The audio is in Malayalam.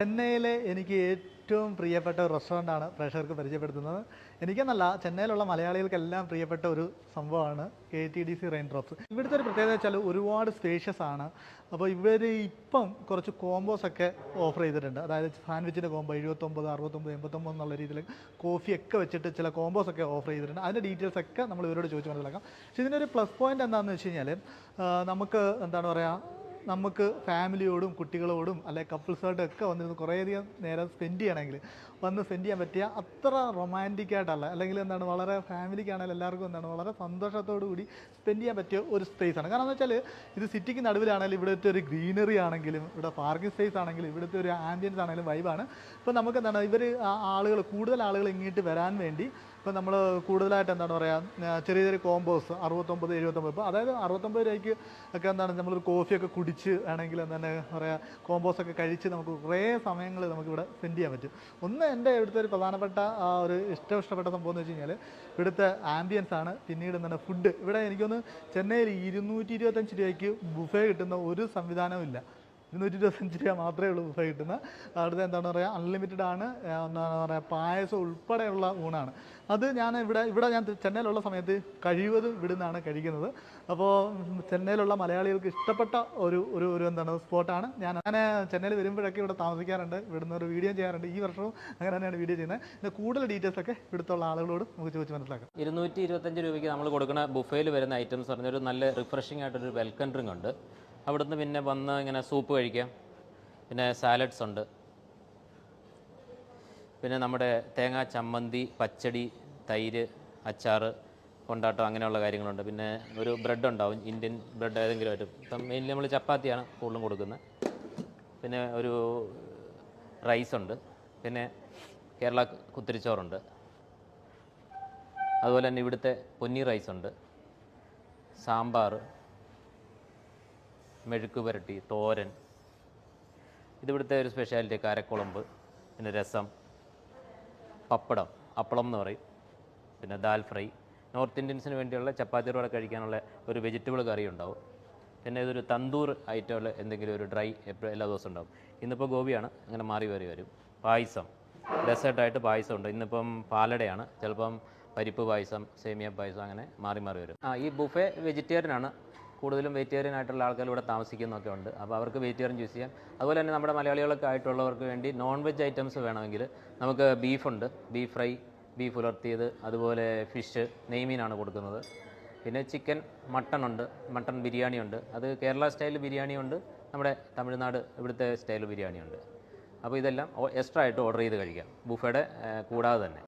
ചെന്നൈയിലെ എനിക്ക് ഏറ്റവും പ്രിയപ്പെട്ട ഒരു റെസ്റ്റോറൻ്റാണ് പ്രേക്ഷകർക്ക് പരിചയപ്പെടുത്തുന്നത്. എനിക്കെന്നല്ല, ചെന്നൈയിലുള്ള മലയാളികൾക്കെല്ലാം പ്രിയപ്പെട്ട ഒരു സംഭവമാണ് KTDC റെയിൻ ഡ്രോപ്സ്. ഇവിടുത്തെ ഒരു പ്രത്യേകത വെച്ചാൽ ഒരുപാട് സ്പേഷ്യസ് ആണ്. അപ്പോൾ ഇവർ ഇപ്പം കുറച്ച് കോമ്പോസൊക്കെ ഓഫർ ചെയ്തിട്ടുണ്ട്. അതായത് സാൻഡ്വിച്ചിൻ്റെ കോംബോ 79, 69, 89 എന്നുള്ള രീതിയിൽ കോഫിയൊക്കെ വെച്ചിട്ട് ചില കോമ്പോസൊക്കെ ഓഫർ ചെയ്തിട്ടുണ്ട്. അതിൻ്റെ ഡീറ്റെയിൽസ് ഒക്കെ നമ്മൾ ഇവരോട് ചോദിച്ച് മനസ്സിലാക്കാം. പക്ഷേ ഇതിൻ്റെ ഒരു പ്ലസ് പോയിൻ്റ് എന്താണെന്ന് വെച്ച് കഴിഞ്ഞാൽ നമുക്ക് എന്താണ് പറയുക, നമുക്ക് ഫാമിലിയോടും കുട്ടികളോടും അല്ലെങ്കിൽ കപ്പിൾസായിട്ടും ഒക്കെ വന്നിരുന്ന് കുറേയധികം നേരം സ്പെൻഡ് സ്പെൻഡ് ചെയ്യാൻ പറ്റിയ അത്ര റൊമാൻറ്റിക് ആയിട്ടല്ല, അല്ലെങ്കിൽ എന്താണ് വളരെ ഫാമിലിക്കാണെങ്കിലും എല്ലാവർക്കും എന്താണ് വളരെ സന്തോഷത്തോടു കൂടി സ്പെൻഡ് ചെയ്യാൻ പറ്റിയ ഒരു സ്പേസാണ്. കാരണം എന്ന് വെച്ചാൽ ഇത് സിറ്റിക്ക് നടുവിലാണെങ്കിലും ഇവിടുത്തെ ഒരു ഗ്രീനറി ആണെങ്കിലും ഇവിടെ പാർക്കിംഗ് സ്പേസ് ആണെങ്കിലും ഇവിടുത്തെ ഒരു ആംബിയൻസ് ആണെങ്കിലും വൈബാണ്. ഇപ്പോൾ നമുക്ക് എന്താണ് കൂടുതൽ ആളുകൾ ഇങ്ങോട്ട് വരാൻ വേണ്ടി ഇപ്പോൾ നമ്മൾ കൂടുതലായിട്ട് എന്താണ് പറയുക, ചെറിയ ചെറിയ കോമ്പോസ് 69, 79, ഇപ്പോൾ അതായത് 69 രൂപയ്ക്ക് ഒക്കെ എന്താണ് നമ്മളൊരു കോഫിയൊക്കെ കുടിച്ച് ആണെങ്കിൽ എന്താണ് പറയുക, കോമ്പോസൊക്കെ കഴിച്ച് നമുക്ക് കുറേ സമയങ്ങൾ നമുക്കിവിടെ സ്പെൻഡ് ചെയ്യാൻ പറ്റും. ഒന്ന് എൻ്റെ ഇവിടുത്തെ ഒരു പ്രധാനപ്പെട്ട ഒരു ഇഷ്ടപ്പെട്ട സംഭവം എന്ന് വെച്ച് കഴിഞ്ഞാൽ ഇവിടുത്തെ ആംബിയൻസ് ആണ്. പിന്നീട് എന്താണ് ഫുഡ്, ഇവിടെ എനിക്കൊന്ന് ചെന്നൈയിൽ 225 രൂപയ്ക്ക് ബുഫേ കിട്ടുന്ന ഒരു സംവിധാനവും ഇല്ല. 225 രൂപ മാത്രമേ ഉള്ളൂ ബുഫേ കിട്ടുന്നത്. അവിടുത്തെ എന്താണ് പറയുക, അൺലിമിറ്റഡ് ആണ്. എന്താണ് പറയുക, പായസം ഉൾപ്പെടെയുള്ള ഊണാണ്. അത് ഞാൻ ഞാൻ ചെന്നൈയിലുള്ള സമയത്ത് കഴിവതും ഇവിടുന്നാണ് കഴിക്കുന്നത്. അപ്പോൾ ചെന്നൈയിലുള്ള മലയാളികൾക്ക് ഇഷ്ടപ്പെട്ട ഒരു എന്താണ് സ്പോട്ടാണ്. ഞാൻ ചെന്നൈയിൽ വരുമ്പോഴൊക്കെ ഇവിടെ താമസിക്കാറുണ്ട്, ഇവിടുന്ന് ഒരു വീഡിയോ ചെയ്യാറുണ്ട്. ഈ വർഷവും അങ്ങനെ തന്നെയാണ് വീഡിയോ ചെയ്യുന്നത്. പിന്നെ കൂടുതൽ ഡീറ്റെയിൽസ് ഒക്കെ ഇവിടുത്തുള്ള ആളുകളോട് നമുക്ക് ചോദിച്ച് മനസ്സിലാക്കാം. 225 രൂപയ്ക്ക് നമ്മൾ കൊടുക്കുന്ന ബുഫേയിൽ വരുന്ന ഐറ്റംസ് പറഞ്ഞൊരു നല്ല റിഫ്രഷിംഗ് ആയിട്ടൊരു വെൽക്കം ഡ്രിങ്ക് ഉണ്ട്. അവിടുന്ന് പിന്നെ വന്ന് ഇങ്ങനെ സൂപ്പ് കഴിക്കാം, പിന്നെ സാലഡ്സ് ഉണ്ട്, പിന്നെ നമ്മുടെ തേങ്ങാ ചമ്മന്തി, പച്ചടി, തൈര്, അച്ചാറ്, കൊണ്ടാട്ടം, അങ്ങനെയുള്ള കാര്യങ്ങളുണ്ട്. പിന്നെ ഒരു ബ്രെഡ് ഉണ്ടാവും, ഇന്ത്യൻ ബ്രെഡ് ഏതെങ്കിലും ആയിട്ട്. ഇപ്പം മെയിൻലി നമ്മൾ ചപ്പാത്തിയാണ് കൂടുതലും കൊടുക്കുന്നത്. പിന്നെ ഒരു റൈസുണ്ട്, പിന്നെ കേരള കുത്തിരിച്ചോറുണ്ട്, അതുപോലെ തന്നെ ഇവിടുത്തെ പൊന്നി റൈസുണ്ട്, സാമ്പാർ, മെഴുക്ക് പുരട്ടി, തോരൻ, ഇതിവിടുത്തെ ഒരു സ്പെഷ്യാലിറ്റി. കാരക്കുളമ്പ്, പിന്നെ രസം, പപ്പടം, അപ്പളം എന്ന് പറയും, പിന്നെ ദാൽ ഫ്രൈ. നോർത്ത് ഇന്ത്യൻസിന് വേണ്ടിയുള്ള ചപ്പാത്തിയോടെ കഴിക്കാനുള്ള ഒരു വെജിറ്റബിൾ കറി ഉണ്ടാവും. പിന്നെ ഇതൊരു തന്തൂർ ഐറ്റമുള്ള എന്തെങ്കിലും ഒരു ഡ്രൈ എല്ലാ ദിവസവും ഉണ്ടാവും. ഇന്നിപ്പോൾ ഗോപിയാണ്, അങ്ങനെ മാറി വരും. പായസം, ഡെസേർട്ടായിട്ട് പായസം ഉണ്ട്. ഇന്നിപ്പം പാലടയാണ്, ചിലപ്പം പരിപ്പ് പായസം, സേമിയ പായസം, അങ്ങനെ മാറി വരും. ഈ ബുഫേ വെജിറ്റേറിയനാണ്. കൂടുതലും വെജിറ്റേറിയൻ ആയിട്ടുള്ള ആൾക്കാർ ഇവിടെ താമസിക്കുന്നൊക്കെ ഉണ്ട്. അപ്പോൾ അവർക്ക് വെജിറ്റേറിയൻ ചൂസ് ചെയ്യാം. അതുപോലെ തന്നെ നമ്മുടെ മലയാളികളൊക്കെ ആയിട്ടുള്ളവർക്ക് വേണ്ടി നോൺ വെജ് ഐറ്റംസ് വേണമെങ്കിൽ നമുക്ക് ബീഫുണ്ട്, ബീഫ് ഫ്രൈ, ബീഫ് ഉലർത്തിയത്, അതുപോലെ ഫിഷ്, നെയ്മീനാണ് കൊടുക്കുന്നത്. പിന്നെ ചിക്കൻ, മട്ടൺ ഉണ്ട്, മട്ടൺ ബിരിയാണി ഉണ്ട്. അത് കേരള സ്റ്റൈൽ ബിരിയാണി ഉണ്ട്, നമ്മുടെ തമിഴ്നാട് ഇവിടുത്തെ സ്റ്റൈൽ ബിരിയാണി ഉണ്ട്. അപ്പോൾ ഇതെല്ലാം എക്സ്ട്രാ ആയിട്ട് ഓർഡർ ചെയ്ത് കഴിക്കാം, ബുഫയുടെ കൂടാതെ തന്നെ.